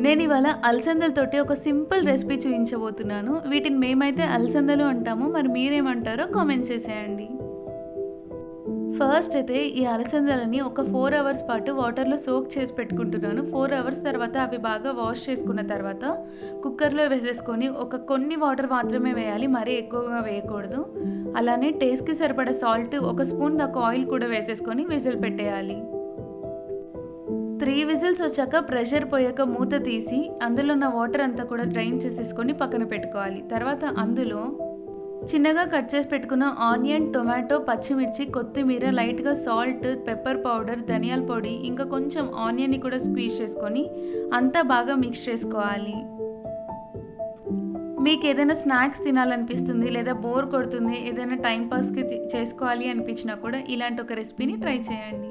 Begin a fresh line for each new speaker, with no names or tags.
నేను ఇవాళ అలసందలతోటి ఒక సింపుల్ రెసిపీ చూయించబోతున్నాను. వీటిని మేమైతే అలసందలు అంటాము. మరి మీరేమంటారో కామెంట్ చేసేయండి. ఫస్ట్ అయితే ఈ అలసందలని ఒక 4 అవర్స్ పాటు వాటర్‌లో సోక్ చేసి పెట్టుకుంటున్నాను. 4 అవర్స్ తర్వాత అవి బాగా వాష్ చేసుకున్న తర్వాత కుక్కర్‌లో వేసేసుకొని కొన్ని వాటర్ మాత్రమే వేయాలి. మరీ ఎక్కువగా వేయకూడదు. అలానే టేస్ట్‌కి సరిపడా సాల్ట్, ఒక స్పూన్ దాకా ఆయిల్ కూడా వేసేసుకొని విజిల్ పెట్టేయాలి. 3 విజిల్స్ వచ్చాక ప్రెషర్ పోయాక మూత తీసి అందులో ఉన్న వాటర్ అంతా కూడా డ్రైన్ చేసేసుకొని పక్కన పెట్టుకోవాలి. తర్వాత అందులో చిన్నగా కట్ చేసి పెట్టుకున్న ఆనియన్, టొమాటో, పచ్చిమిర్చి, కొత్తిమీర, లైట్‌గా సాల్ట్, పెప్పర్ పౌడర్, ధనియాల పొడి, ఇంకా కొంచెం ఆనియన్‌ని కూడా స్క్వీజ్ చేసుకొని అంతా బాగా మిక్స్ చేసుకోవాలి. మీకేదైనా స్నాక్స్ తినాలనిపిస్తుంది లేదా బోర్ కొడుతుంది, ఏదైనా టైమ్ పాస్‌కి చేసుకోవాలి అనిపించినా కూడా ఇలాంటి ఒక రెసిపీని ట్రై చేయండి.